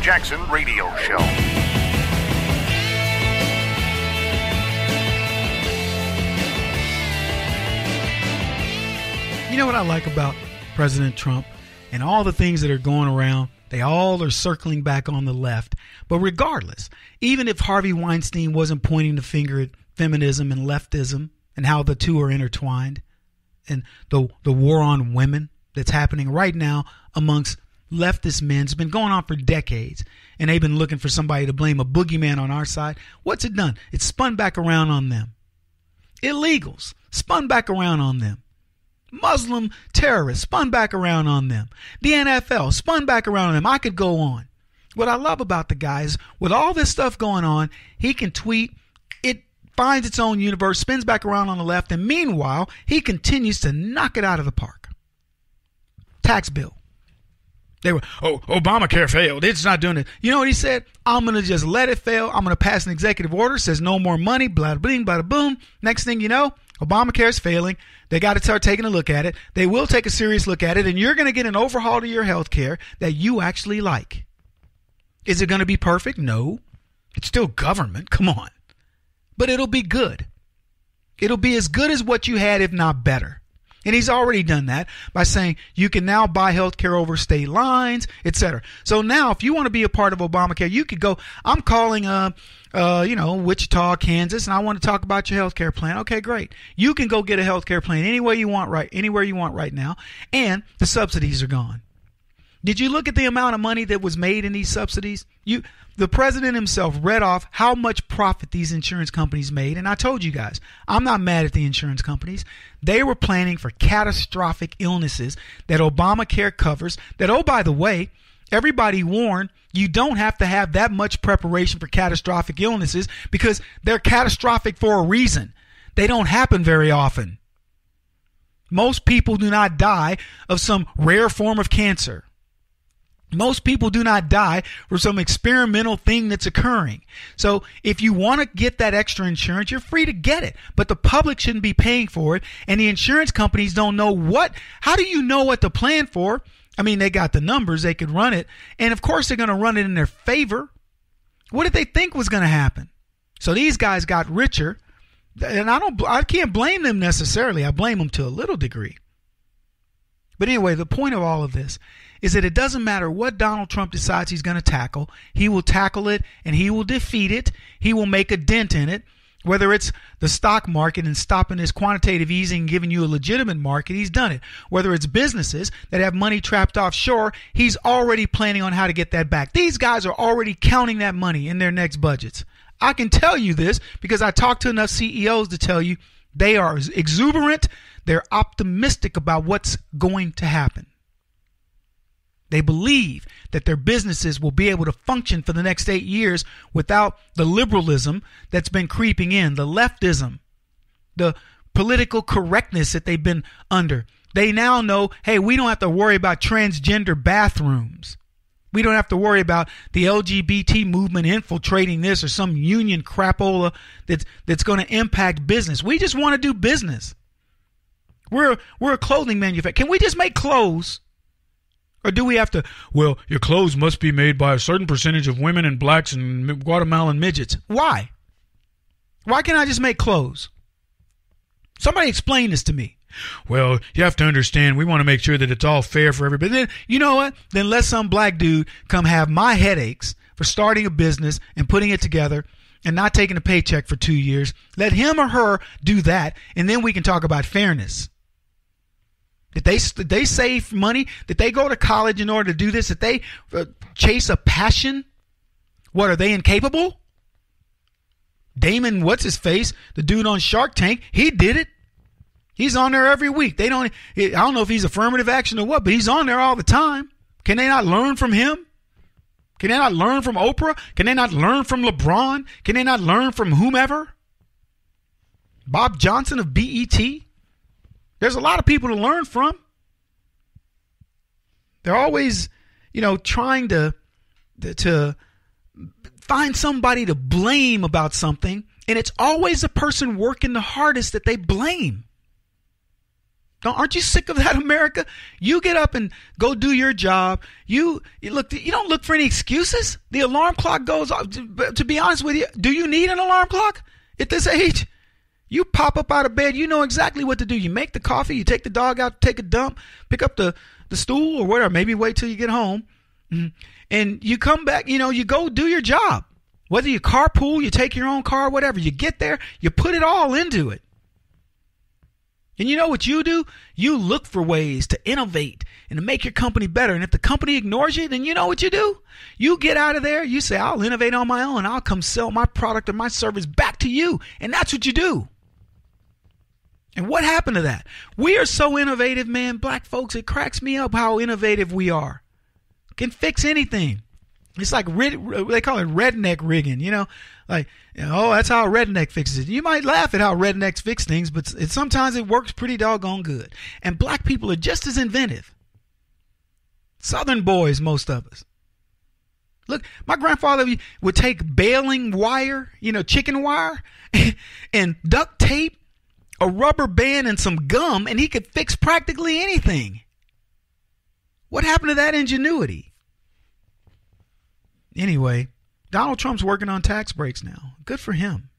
Jackson Radio Show. You know what I like about President Trump and all the things that are going around? They all are circling back on the left. But regardless, even if Harvey Weinstein wasn't pointing the finger at feminism and leftism and how the two are intertwined, and the war on women that's happening right now amongst leftist men, it's been going on for decades, and they've been looking for somebody to blame, a boogeyman on our side. What's it done? It's spun back around on them. Illegals, spun back around on them. Muslim terrorists, spun back around on them. The NFL, spun back around on them. I could go on. What I love about the guy is, with all this stuff going on, he can tweet, it finds its own universe, spins back around on the left, and meanwhile, he continues to knock it out of the park. Tax bill. They were, Obamacare failed. It's not doing it. You know what he said? I'm going to just let it fail. I'm going to pass an executive order, says no more money, blah, bling, blah, boom. Next thing you know, Obamacare is failing. They got to start taking a look at it. They will take a serious look at it, and you're going to get an overhaul to your health care that you actually like. Is it going to be perfect? No. It's still government. Come on. But it'll be good. It'll be as good as what you had, if not better. And he's already done that by saying you can now buy health care over state lines, etc. So now if you want to be a part of Obamacare, you could go, I'm calling Wichita, Kansas, and I want to talk about your health care plan. Okay, great. You can go get a health care plan anywhere you want right now, and the subsidies are gone. Did you look at the amount of money that was made in these subsidies? The president himself read off how much profit these insurance companies made. And I told you guys, I'm not mad at the insurance companies. They were planning for catastrophic illnesses that Obamacare covers. That, oh, by the way, everybody warned, you don't have to have that much preparation for catastrophic illnesses because they're catastrophic for a reason. They don't happen very often. Most people do not die of some rare form of cancer. Most people do not die from some experimental thing that's occurring. So if you want to get that extra insurance, you're free to get it. But the public shouldn't be paying for it. And the insurance companies don't know how do you know what to plan for? I mean, they got the numbers, they could run it. And of course, they're going to run it in their favor. What did they think was going to happen? So these guys got richer. And I can't blame them necessarily. I blame them to a little degree. But anyway, the point of all of this is that it doesn't matter what Donald Trump decides he's going to tackle. He will tackle it and he will defeat it. He will make a dent in it. Whether it's the stock market and stopping this quantitative easing and giving you a legitimate market, he's done it. Whether it's businesses that have money trapped offshore, he's already planning on how to get that back. These guys are already counting that money in their next budgets. I can tell you this because I talked to enough CEOs to tell you they are exuberant. They're optimistic about what's going to happen. They believe that their businesses will be able to function for the next 8 years without the liberalism that's been creeping in, the leftism, the political correctness that they've been under. They now know, hey, we don't have to worry about transgender bathrooms. We don't have to worry about the LGBT movement infiltrating this or some union crapola that's going to impact business. We just want to do business. We're a clothing manufacturer. Can we just make clothes? Or do we have to, well, your clothes must be made by a certain percentage of women and blacks and Guatemalan midgets. Why? Why can't I just make clothes? Somebody explain this to me. Well, you have to understand, we want to make sure that it's all fair for everybody. Then, you know what? Then let some black dude come have my headaches for starting a business and putting it together and not taking a paycheck for 2 years. Let him or her do that, and then we can talk about fairness. Did they save money? Did they go to college in order to do this? Did they chase a passion? What, are they incapable? Damon, what's his face? The dude on Shark Tank, he did it. He's on there every week. I don't know if he's affirmative action or what, but he's on there all the time. Can they not learn from him? Can they not learn from Oprah? Can they not learn from LeBron? Can they not learn from whomever? Bob Johnson of BET? There's a lot of people to learn from. They're always, trying to find somebody to blame about something, and it's always the person working the hardest that they blame. Aren't you sick of that, America? You get up and go do your job. You don't look for any excuses. The alarm clock goes off. To be honest with you, do you need an alarm clock at this age? You pop up out of bed. You know exactly what to do. You make the coffee. You take the dog out, take a dump, pick up the stool or whatever. Maybe wait till you get home. And you come back, you go do your job. Whether you carpool, you take your own car, whatever. You get there, you put it all into it. And you know what you do? You look for ways to innovate and to make your company better. And if the company ignores you, then you know what you do? You get out of there. You say, I'll innovate on my own. I'll come sell my product or my service back to you. And that's what you do. And what happened to that? We are so innovative, man. Black folks, it cracks me up how innovative we are. Can fix anything. It's like they call it redneck rigging, that's how a redneck fixes it. You might laugh at how rednecks fix things, but sometimes it works pretty doggone good. And black people are just as inventive. Southern boys, most of us. Look, my grandfather would take baling wire, chicken wire, and duct tape, a rubber band, and some gum, and he could fix practically anything. What happened to that ingenuity? Anyway, Donald Trump's working on tax breaks now. Good for him.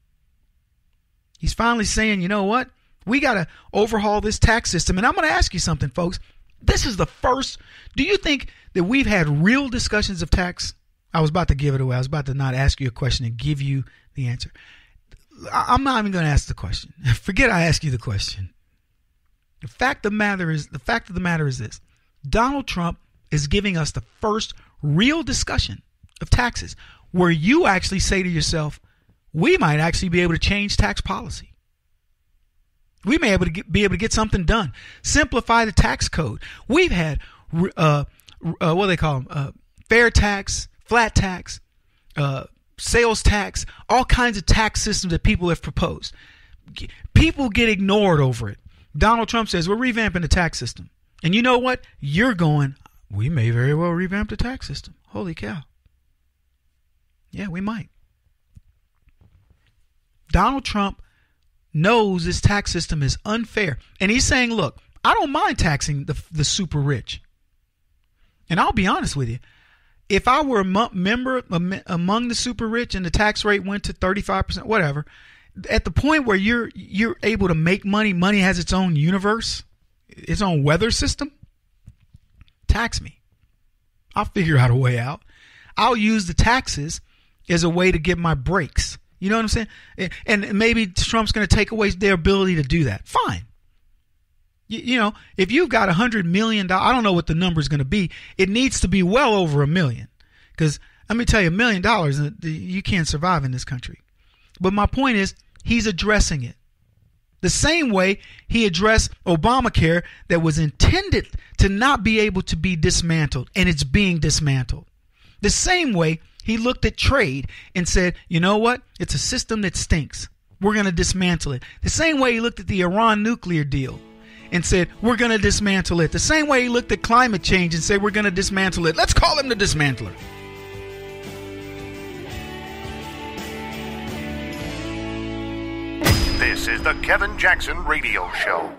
He's finally saying, you know what? We got to overhaul this tax system. And I'm going to ask you something, folks. This is the first. Do you think that we've had real discussions of tax? I was about to give it away. I was about to not ask you a question and give you the answer. I'm not even going to ask the question. Forget I asked you the question. The fact of the matter is this. Donald Trump is giving us the first real discussion of taxes where you actually say to yourself, we might actually be able to change tax policy. We may be able to get something done. Simplify the tax code. We've had what do they call them? Fair tax, flat tax, sales tax, all kinds of tax systems that people have proposed. People get ignored over it. Donald Trump says, we're revamping the tax system. And you know what? You're going, we may very well revamp the tax system. Holy cow. Yeah, we might. Donald Trump knows this tax system is unfair. And he's saying, look, I don't mind taxing the super rich. And I'll be honest with you. If I were a member among the super rich and the tax rate went to 35%, whatever, at the point where you're able to make money has its own universe, its own weather system, tax me. I'll figure out a way out. I'll use the taxes as a way to get my breaks. You know what I'm saying? And maybe Trump's going to take away their ability to do that. Fine. If you've got $100 million, I don't know what the number is going to be. It needs to be well over $1 million. Because let me tell you, $1 million, you can't survive in this country. But my point is, he's addressing it. The same way he addressed Obamacare that was intended to not be able to be dismantled, and it's being dismantled. The same way he looked at trade and said, you know what? It's a system that stinks. We're going to dismantle it. The same way he looked at the Iran nuclear deal and said, we're going to dismantle it. The same way he looked at climate change and said, we're going to dismantle it. Let's call him the dismantler. This is the Kevin Jackson Radio Show.